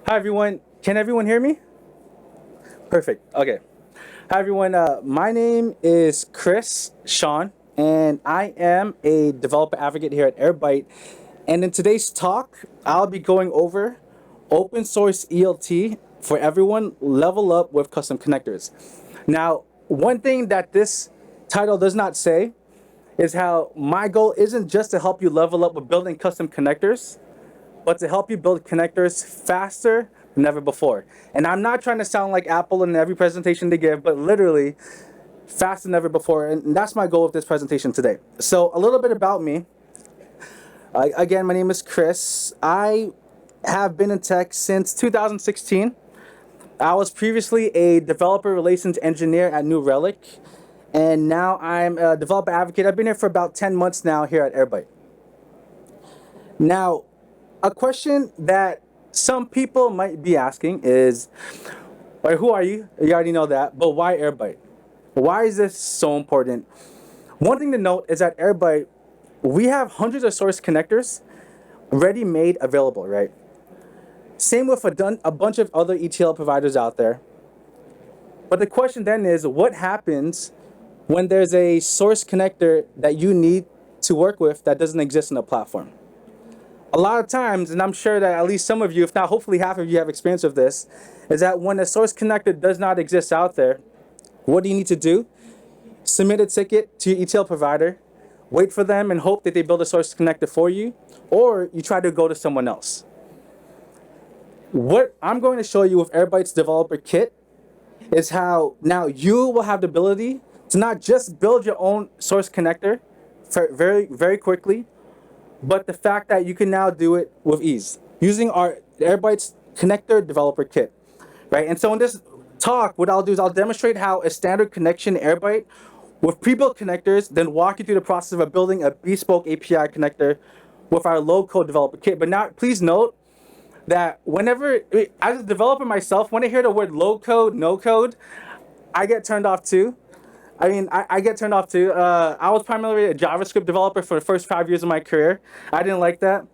Hi everyone. Can everyone hear me? Perfect. Okay. Hi everyone. My name is Chris Sean, and I am a developer advocate here at Airbyte. And in today's talk, I'll be going over open source ELT for everyone. Level up with custom connectors. Now, one thing that this title does not say is how my goal isn't just to help you level up with building custom connectors, but to help you build connectors faster than ever before. And I'm not trying to sound like Apple in every presentation they give, but literally faster than ever before. And that's my goal with this presentation today. So a little bit about me. Again, my name is Chris. I have been in tech since 2016. I was previously a developer relations engineer at New Relic, and now I'm a developer advocate. I've been here for about 10 months now here at Airbyte. Now, a question that some people might be asking is, all right, who are you? You already know that, but why Airbyte? Why is this so important? One thing to note is that Airbyte, we have hundreds of source connectors ready-made available, right? Same with a bunch of other ETL providers out there. But the question then is, what happens when there's a source connector that you need to work with that doesn't exist in the platform? A lot of times, and I'm sure that at least some of you, if not hopefully half of you have experience with this, is that when a source connector does not exist out there, what do you need to do? Submit a ticket to your ETL provider, wait for them and hope that they build a source connector for you, or you try to go to someone else. What I'm going to show you with Airbyte's developer kit is how now you will have the ability to not just build your own source connector very, very quickly, but the fact that you can now do it with ease using our Airbyte's connector developer kit, right? And so in this talk, what I'll do is I'll demonstrate how a standard connection Airbyte with pre-built connectors, then walk you through the process of building a bespoke API connector with our low-code developer kit. But now, please note that whenever, as a developer myself, when I hear the word low-code, no-code, I get turned off too. I get turned off too. I was primarily a JavaScript developer for the first 5 years of my career. I didn't like that.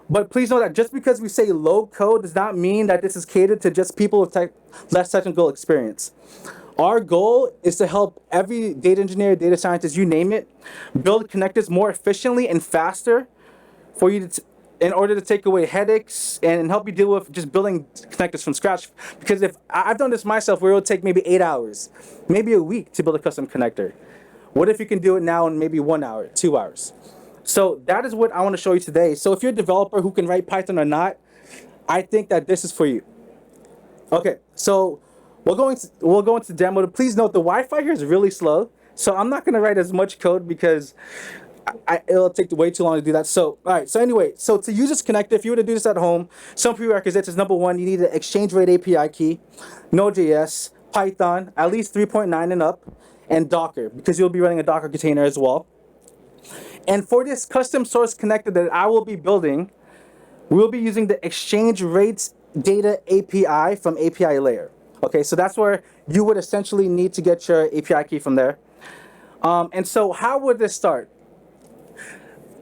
But please know that just because we say low code does not mean that this is catered to just people with less technical experience. Our goal is to help every data engineer, data scientist, you name it, build connectors more efficiently and faster for you to in order to take away headaches and help you deal with just building connectors from scratch. Because if I've done this myself, where it'll take maybe 8 hours, maybe a week to build a custom connector. What if you can do it now in maybe 1 hour, 2 hours? So that is what I want to show you today. So if you're a developer who can write Python or not, I think that this is for you. Okay, so we'll go into demo. Please note the Wi-Fi here is really slow, so I'm not going to write as much code because it'll take way too long to do that. So, all right. So anyway, so to use this connector, if you were to do this at home, some prerequisites is number one, you need an exchange rate API key, Node.js, Python, at least 3.9 and up, and Docker, because you'll be running a Docker container as well. And for this custom source connector that I will be building, we'll be using the exchange rates data API from API layer. Okay, so that's where you would essentially need to get your API key from there. And so how would this start?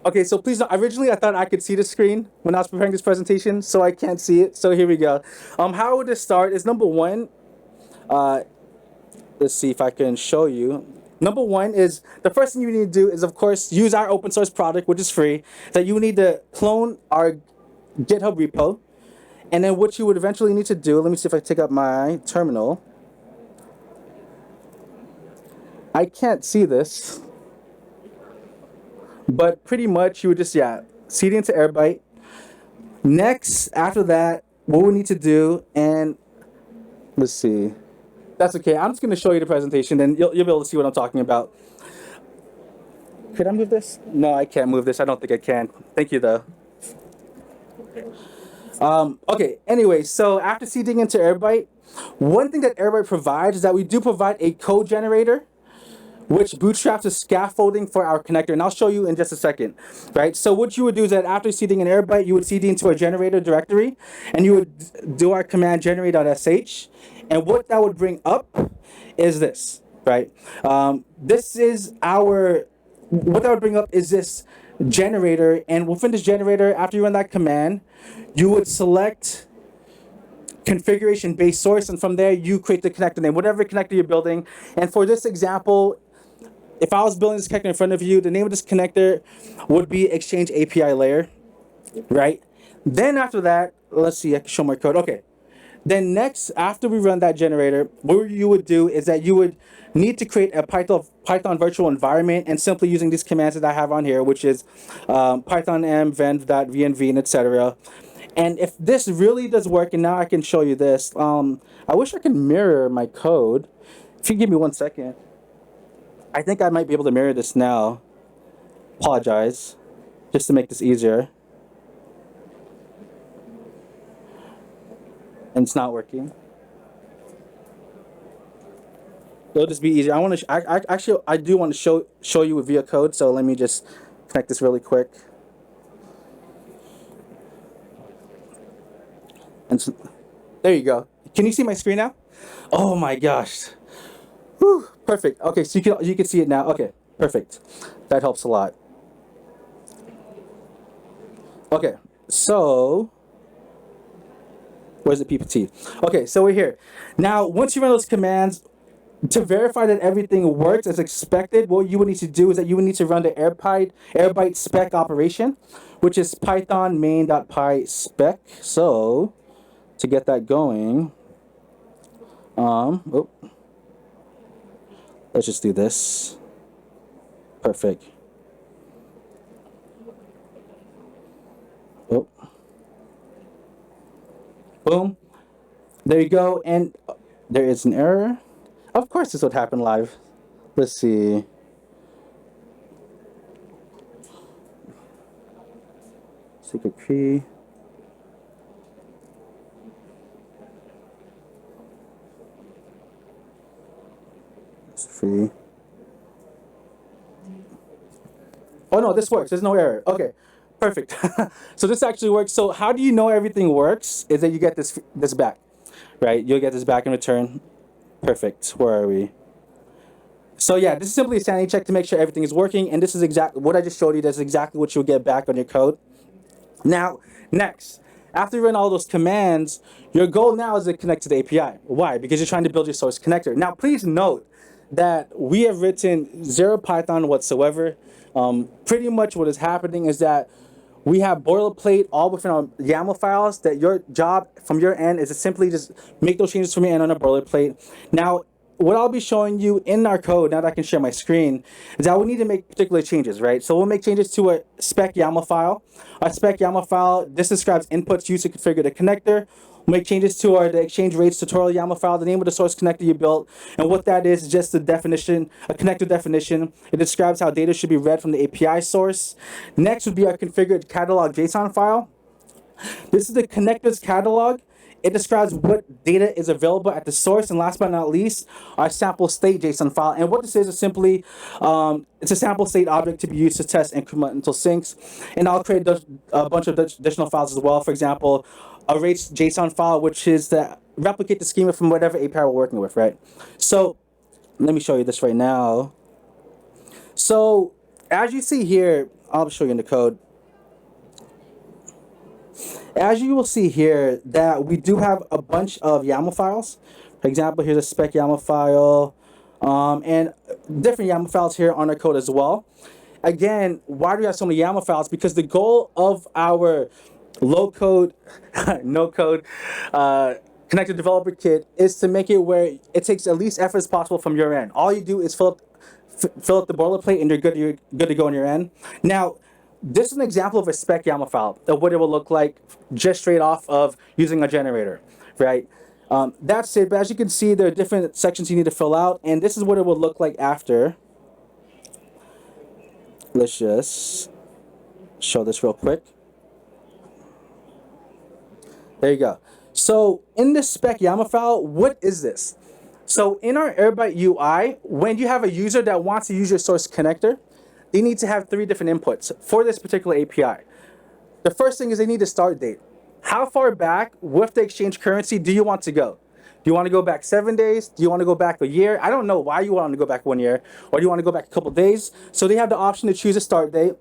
Okay, so please, originally I thought I could see the screen when I was preparing this presentation, so I can't see it. So here we go. How would this start is number one, let's see if I can show you. Number one is, the first thing you need to do is, of course, use our open source product, which is free, that you need to clone our GitHub repo. And then what you would eventually need to do, let me see if I take up my terminal. I can't see this. But pretty much you would just, cd into Airbyte. Next, after that, what we need to do, and let's see. That's okay. I'm just going to show you the presentation, and you'll be able to see what I'm talking about. Could I move this? No, I can't move this. I don't think I can. Thank you, though. Okay, anyway, so after seeding into Airbyte, one thing that Airbyte provides is that we do provide a code generator which bootstraps the scaffolding for our connector, and I'll show you in just a second, right? So what you would do is that after seeding an Airbyte, you would cd into a generator directory, and you would do our command generate.sh, and what that would bring up is this, right? This is what that would bring up is this generator, and within this generator, after you run that command, you would select configuration-based source, and from there you create the connector name, whatever connector you're building. And for this example, if I was building this connector in front of you, the name of this connector would be Exchange API layer, right? Then after that, let's see, I can show my code. Okay. Then next, after we run that generator, what you would do is that you would need to create a Python virtual environment, and simply using these commands that I have on here, which is python m venv.venv and etc. And if this really does work, and now I can show you this, I wish I could mirror my code. If you give me 1 second, I think I might be able to mirror this now. Apologize, just to make this easier. And it's not working. It'll just be easier. I want to. Actually, I do want to show you via code. So let me just connect this really quick. And so, there you go. Can you see my screen now? Oh my gosh. Whew, perfect. Okay, so you can see it now. Okay, perfect. That helps a lot. Okay, so. Where's the PPT? Okay, so we're here. Now, once you run those commands, to verify that everything works as expected, what you would need to do is that you would need to run the Airbyte spec operation, which is python main.py spec. So, to get that going, let's just do this. Perfect. Oh. Boom. There you go. And there is an error. Of course this would happen live. Let's see. Secret key. It's free. Oh no, this works. There's no error. Okay. Perfect. So this actually works. So how do you know everything works? Is that you get this back, right? You'll get this back in return. Perfect. Where are we? So yeah, this is simply a sanity check to make sure everything is working, and this is exactly what I just showed you. That's exactly what you'll get back on your code. Now, next, after you run all those commands, your goal now is to connect to the API. Why? Because you're trying to build your source connector. Now, please note that we have written zero Python whatsoever. Pretty much what is happening is that we have boilerplate all within our YAML files, that your job from your end is to simply just make those changes from your end on a boilerplate. Now, what I'll be showing you in our code, now that I can share my screen, is that we need to make particular changes, right? So we'll make changes to a spec YAML file. Our spec YAML file, this describes inputs used to configure the connector. We'll make changes to the exchange rates tutorial YAML file, the name of the source connector you built, and what that is just the definition, a connector definition. It describes how data should be read from the API source. Next would be our configured catalog JSON file. This is the connectors catalog. It describes what data is available at the source, and last but not least, our sample state JSON file. And what this is simply, it's a sample state object to be used to test incremental syncs. And I'll create a bunch of additional files as well. For example, a rates JSON file, which is to replicate the schema from whatever API we're working with, right? So let me show you this right now. So as you see here, I'll show you in the code. As you will see here, that we do have a bunch of YAML files. For example, here's a spec YAML file, and different YAML files here on our code as well. Again, why do we have so many YAML files? Because the goal of our low-code, no-code connected developer kit is to make it where it takes the least effort as possible from your end. All you do is fill up the boilerplate, and you're good to go on your end. Now, this is an example of a spec YAML file of what it will look like just straight off of using a generator, right? That's it, but as you can see, there are different sections you need to fill out, and this is what it will look like after. Let's just show this real quick. There you go. So in this spec YAML file, what is this? So in our Airbyte UI, when you have a user that wants to use your source connector, they need to have 3 different inputs for this particular API. The first thing is they need a start date. How far back with the exchange currency do you want to go? Do you want to go back 7 days? Do you want to go back a year? I don't know why you want to go back 1 year, or do you want to go back a couple days? So they have the option to choose a start date.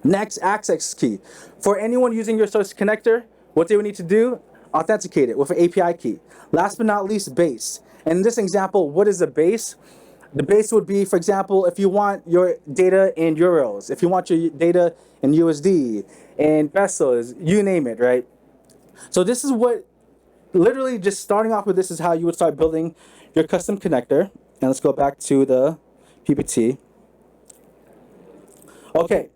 Next, access key. For anyone using your source connector, what they would need to do, authenticate it with an API key. Last but not least, base. And in this example, what is a base? The base would be, for example, if you want your data in euros, if you want your data in USD, in pesos, you name it, right? So this is what, literally just starting off with this is how you would start building your custom connector. And let's go back to the PPT. Okay,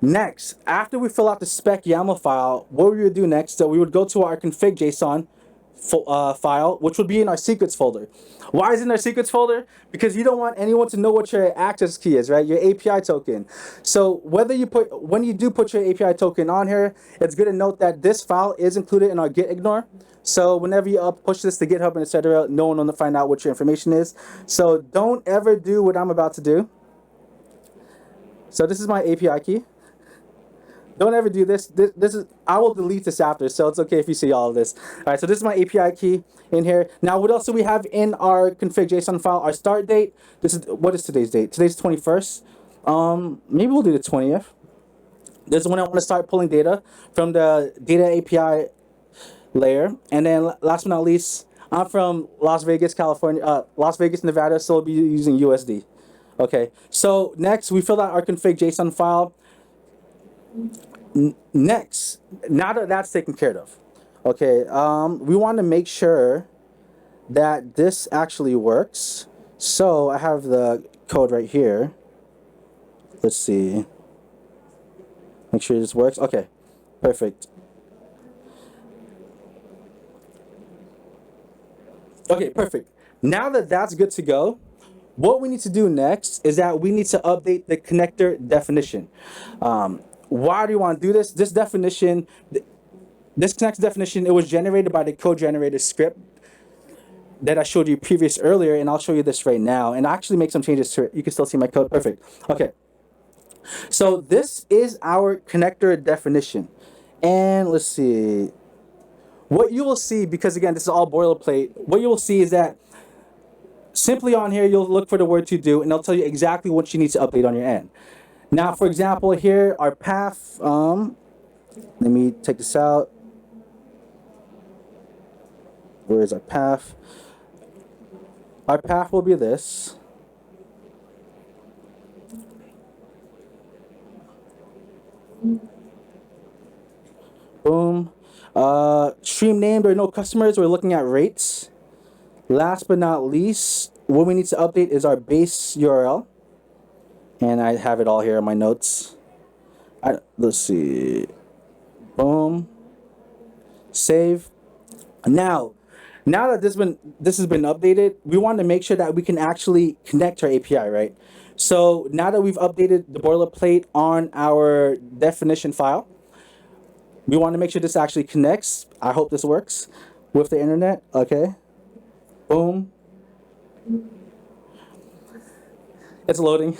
next, after we fill out the spec YAML file, what we would do next, so we would go to our config.json file, which would be in our secrets folder. Why is it in our secrets folder? Because you don't want anyone to know what your access key is, right? Your API token. So when you do put your API token on here, it's good to note that this file is included in our git ignore. So whenever you push this to GitHub and etc., no one will find out what your information is. So don't ever do what I'm about to do. So this is my API key. Don't ever do this. This is, I will delete this after, so it's okay if you see all of this. All right, so this is my API key in here. Now, what else do we have in our config.json file? Our start date. What is today's date? Today's 21st. Maybe we'll do the 20th. This is when I want to start pulling data from the data API layer. And then last but not least, I'm from Las Vegas, California, Las Vegas, Nevada, so we'll be using USD. Okay, so next we fill out our config.json file. Next, now that that's taken care of, okay, we want to make sure that this actually works. So I have the code right here. Let's see. Make sure this works. Okay, perfect. Okay, perfect. Now that that's good to go, what we need to do next is that we need to update the connector definition. Why do you want to do this? This definition, this connector definition, it was generated by the code generator script that I showed you earlier, and I'll show you this right now. And I actually make some changes to it. You can still see my code. Perfect. Okay. So this is our connector definition. And let's see. What you will see, because again, this is all boilerplate, what you will see is that simply on here, you'll look for the word to do, and they'll tell you exactly what you need to update on your end. Now, for example, here, our path, let me take this out. Where is our path? Our path will be this. Boom. Stream name, there are no customers, we're looking at rates. Last but not least, what we need to update is our base URL. And I have it all here in my notes. Let's see. Boom. Save. Now that this has been updated, we want to make sure that we can actually connect to our API, right? So now that we've updated the boilerplate on our definition file, we want to make sure this actually connects. I hope this works with the internet. Okay. Boom. It's loading.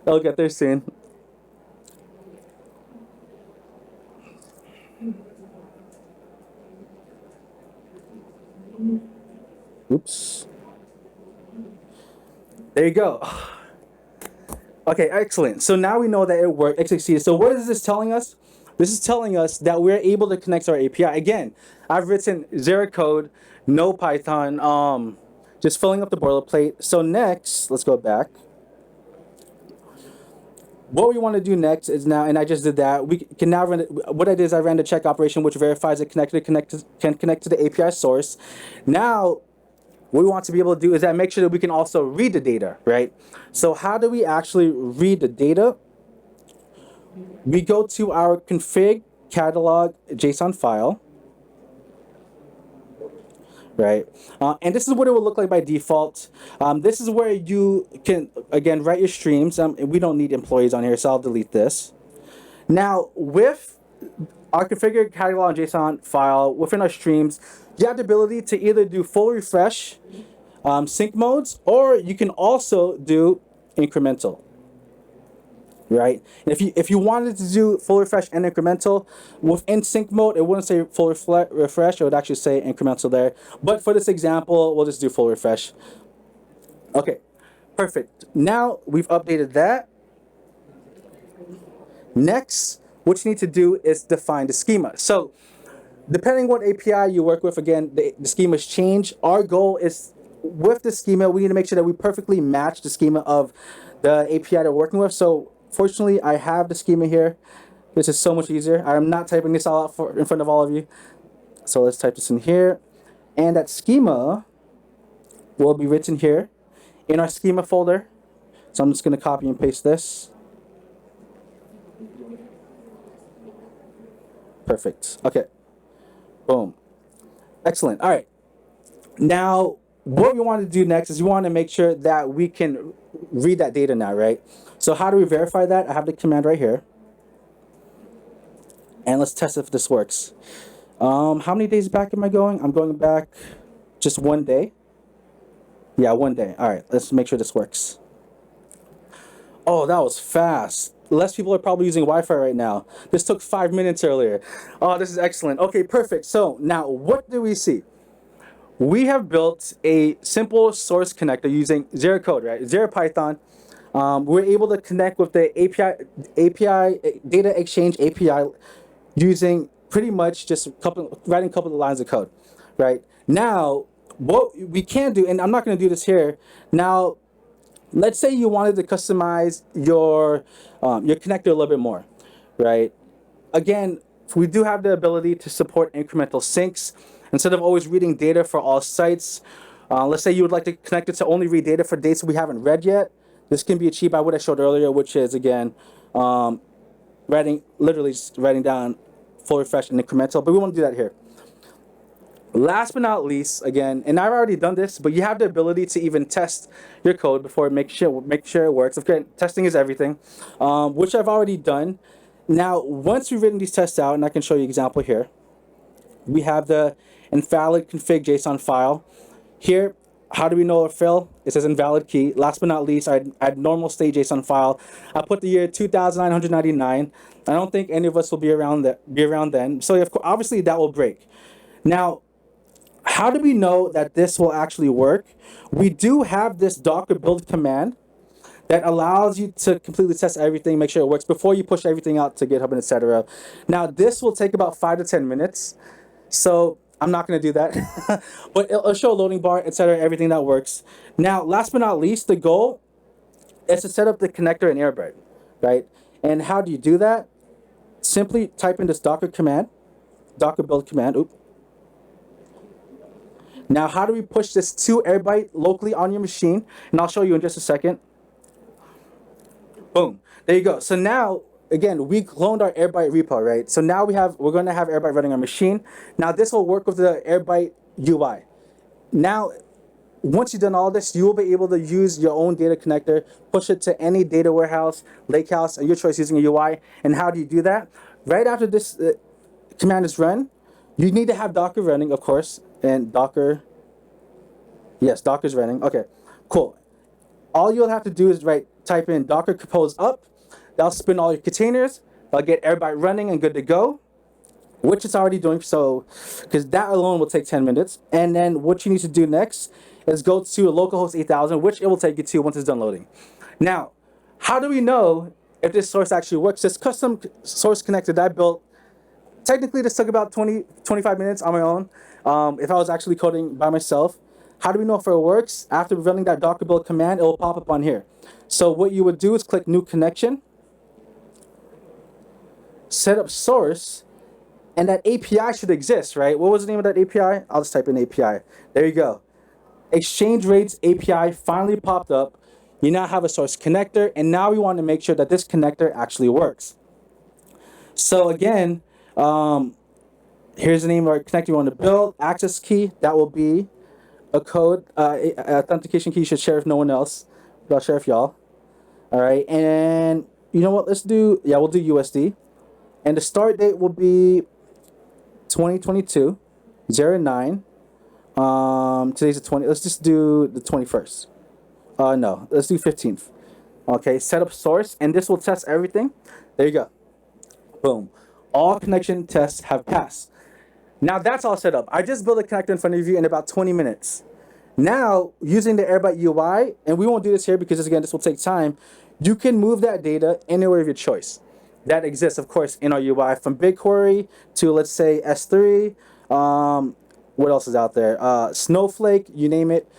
It'll get there soon. Oops. There you go. Okay, excellent. So now we know that it worked, it succeeded. So what is this telling us? This is telling us that we're able to connect to our API. Again, I've written zero code, no Python, just filling up the boilerplate. So next, let's go back. What we want to do next is now, and I just did that, we can now run, what I did is I ran the check operation which verifies it can connect to the API source. Now, what we want to be able to do is that make sure that we can also read the data, right? So how do we actually read the data? We go to our config catalog JSON file, right? And this is what it will look like by default. This is where you can, again, write your streams. We don't need employees on here, so I'll delete this. Now, with our configured catalog JSON file within our streams, you have the ability to either do full refresh, sync modes, or you can also do incremental. Right? And if you wanted to do full refresh and incremental, within sync mode, it wouldn't say full refresh, it would actually say incremental there. But for this example, we'll just do full refresh. Okay, perfect. Now we've updated that. Next, what you need to do is define the schema. So Depending what API you work with, again, the schemas change. Our goal is with the schema, we need to make sure that we perfectly match the schema of the API that we're working with. So fortunately, I have the schema here. This is so much easier. I'm not typing this all out in front of all of you. So let's type this in here. And that schema will be written here in our schema folder. So I'm just going to copy and paste this. Perfect. Okay. Boom. Excellent. All right. Now, what we want to do next is we want to make sure that we can read that data now, right? So how do we verify that? I have the command right here. And let's test if this works. How many days back am I going? I'm going back just 1 day. Yeah, 1 day. All right, let's make sure this works. Oh, that was fast. Less people are probably using Wi-Fi right now. This took 5 minutes earlier. Oh, this is excellent. Okay, perfect. So now what do we see? We have built a simple source connector using zero code, right? Zero Python. We're able to connect with the API data exchange API using pretty much just writing a couple of lines of code, right? Now, what we can do, and I'm not going to do this here. Now, let's say you wanted to customize your connector a little bit more, right? Again, we do have the ability to support incremental syncs. Instead of always reading data for all sites, let's say you would like to connect it to only read data for dates we haven't read yet. This can be achieved by what I showed earlier, which is, again, literally just writing down full refresh and incremental, but we won't do that here. Last but not least, again, and I've already done this, but you have the ability to even test your code before make sure it works. Okay, testing is everything, which I've already done. Now, once we've written these tests out, and I can show you an example here, we have the invalid config JSON file. Here, how do we know it failed? It says invalid key. Last but not least, I had normal state JSON file. I put the year 2999. I don't think any of us will be around then. So obviously that will break. Now, how do we know that this will actually work? We do have this Docker build command that allows you to completely test everything, make sure it works before you push everything out to GitHub and etc. Now, this will take about 5 to 10 minutes. So I'm not going to do that, but it'll show a loading bar, etc., everything that works. Now, last but not least, the goal is to set up the connector in Airbyte, right? And how do you do that? Simply type in this Docker command, Docker build command. Oops. Now, how do we push this to Airbyte locally on your machine? And I'll show you in just a second. Boom. There you go. So now, again, we cloned our Airbyte repo, right? So now we're going to have Airbyte running on our machine. Now this will work with the Airbyte UI. Now, once you've done all this, you will be able to use your own data connector, push it to any data warehouse, lakehouse, of your choice using a UI. And how do you do that? Right after this command is run, you need to have Docker running, of course, and Docker. Yes, Docker's running. Okay, cool. All you'll have to do is type in Docker compose up. That'll spin all your containers. That'll get Airbyte running and good to go, which it's already doing. So, because that alone will take 10 minutes. And then what you need to do next is go to localhost 8000, which it will take you to once it's done loading. Now, how do we know if this source actually works? This custom source connector that I built, technically this took about 25 minutes on my own. If I was actually coding by myself. How do we know if it works? After running that Docker build command, it will pop up on here. So what you would do is click new connection, set up source, and that API should exist, right? What was the name of that API? I'll just type in API. There you go. Exchange rates API finally popped up. You now have a source connector, and now we want to make sure that this connector actually works. So again, here's the name of our connector you want to build. Access key, that will be a code, authentication key you should share with no one else, but I'll share with y'all. All right, and you know what? We'll do USD, and the start date will be 2022 09. Today's the 20. Let's just do the 21st. No, let's do 15th. Okay, set up source, and this will test everything. There you go. Boom. All connection tests have passed. Now that's all set up. I just built a connector in front of you in about 20 minutes. Now, using the Airbyte UI, and we won't do this here because, again, this will take time, you can move that data anywhere of your choice. that exists, of course, in our UI, from BigQuery to, let's say, S3. What else is out there? Snowflake, you name it.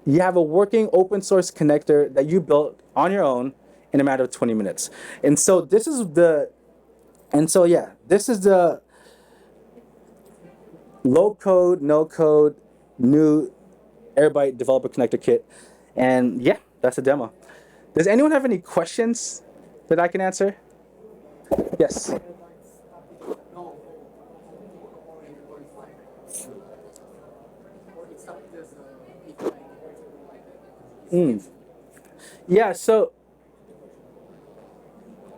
You have a working open source connector that you built on your own in a matter of 20 minutes. And so this is the, and so yeah, this is the low code, no code, new Airbyte developer connector kit. And yeah, that's a demo. Does anyone have any questions that I can answer? Yes. Yeah, so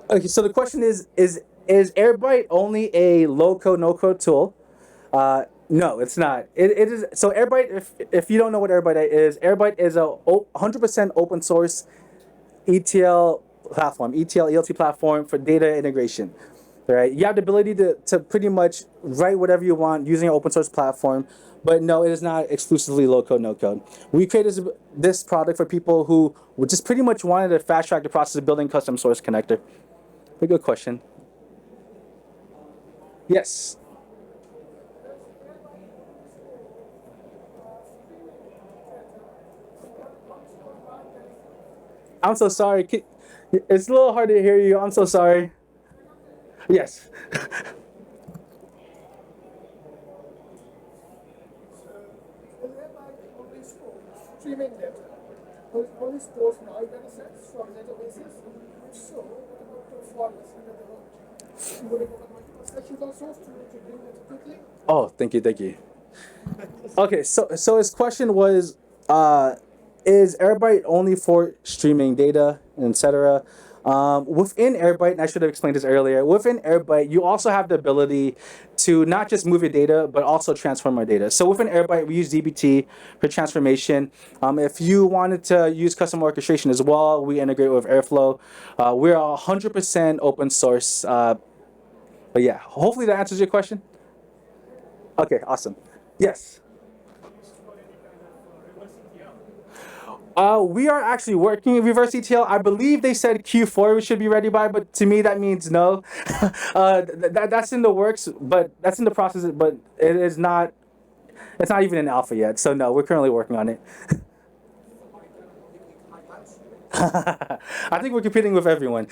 okay, so the question is Airbyte only a low code, no code tool? No, it's not. It is so Airbyte. If you don't know what Airbyte is a 100% open source ETL platform, ELT platform for data integration. Right? You have the ability to pretty much write whatever you want using an open source platform, but no, it is not exclusively low code, no code. We created this product for people who just pretty much wanted to fast track the process of building custom source connector. A good question. Yes. I'm so sorry. It's a little hard to hear you. I'm so sorry. Yes. Streaming data. Only stores null data sets from databases. So, for you would have multiple sections on source to bring that quickly. Oh, thank you. Okay, so his question was, is Airbyte only for streaming data, etc.? Within Airbyte, and I should have explained this earlier, within Airbyte, you also have the ability to not just move your data, but also transform our data. So within Airbyte, we use dbt for transformation. If you wanted to use custom orchestration as well, we integrate with Airflow. We're 100% open source. But yeah, hopefully that answers your question. Okay, awesome. Yes. We are actually working with reverse ETL. I believe they said Q4 we should be ready by, but to me that means no. That's in the works, but that's in the process. But it is not. It's not even in alpha yet. So no, we're currently working on it. I think we're competing with everyone.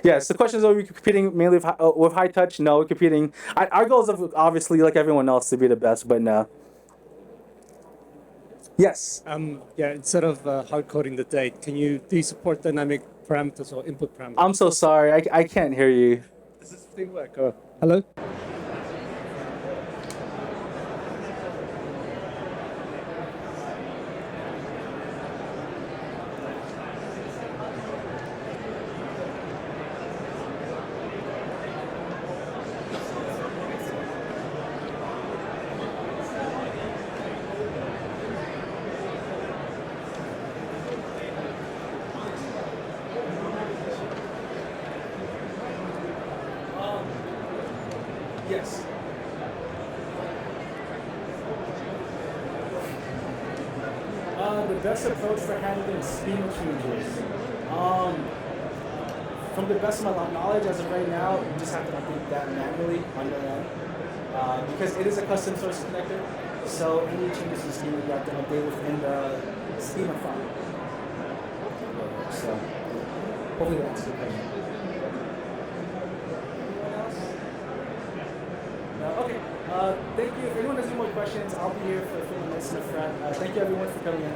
Yes, the question is, are we competing mainly with high touch? No, we're competing. Our goal is obviously, like everyone else, to be the best, but no. Yes. Yeah, instead of hard coding the date, do you support dynamic parameters or input parameters? I'm so sorry. I can't hear you. Does this thing work? Hello? Yes. The best approach for handling schema changes. From the best of my knowledge, as of right now, you just have to update that manually on your end. Because it is a custom source connector, so any changes to schema you have to update within the schema file. So, hopefully that answers the question. Okay. Thank you. If anyone has any more questions, I'll be here for a few minutes in the front. Thank you everyone for coming in.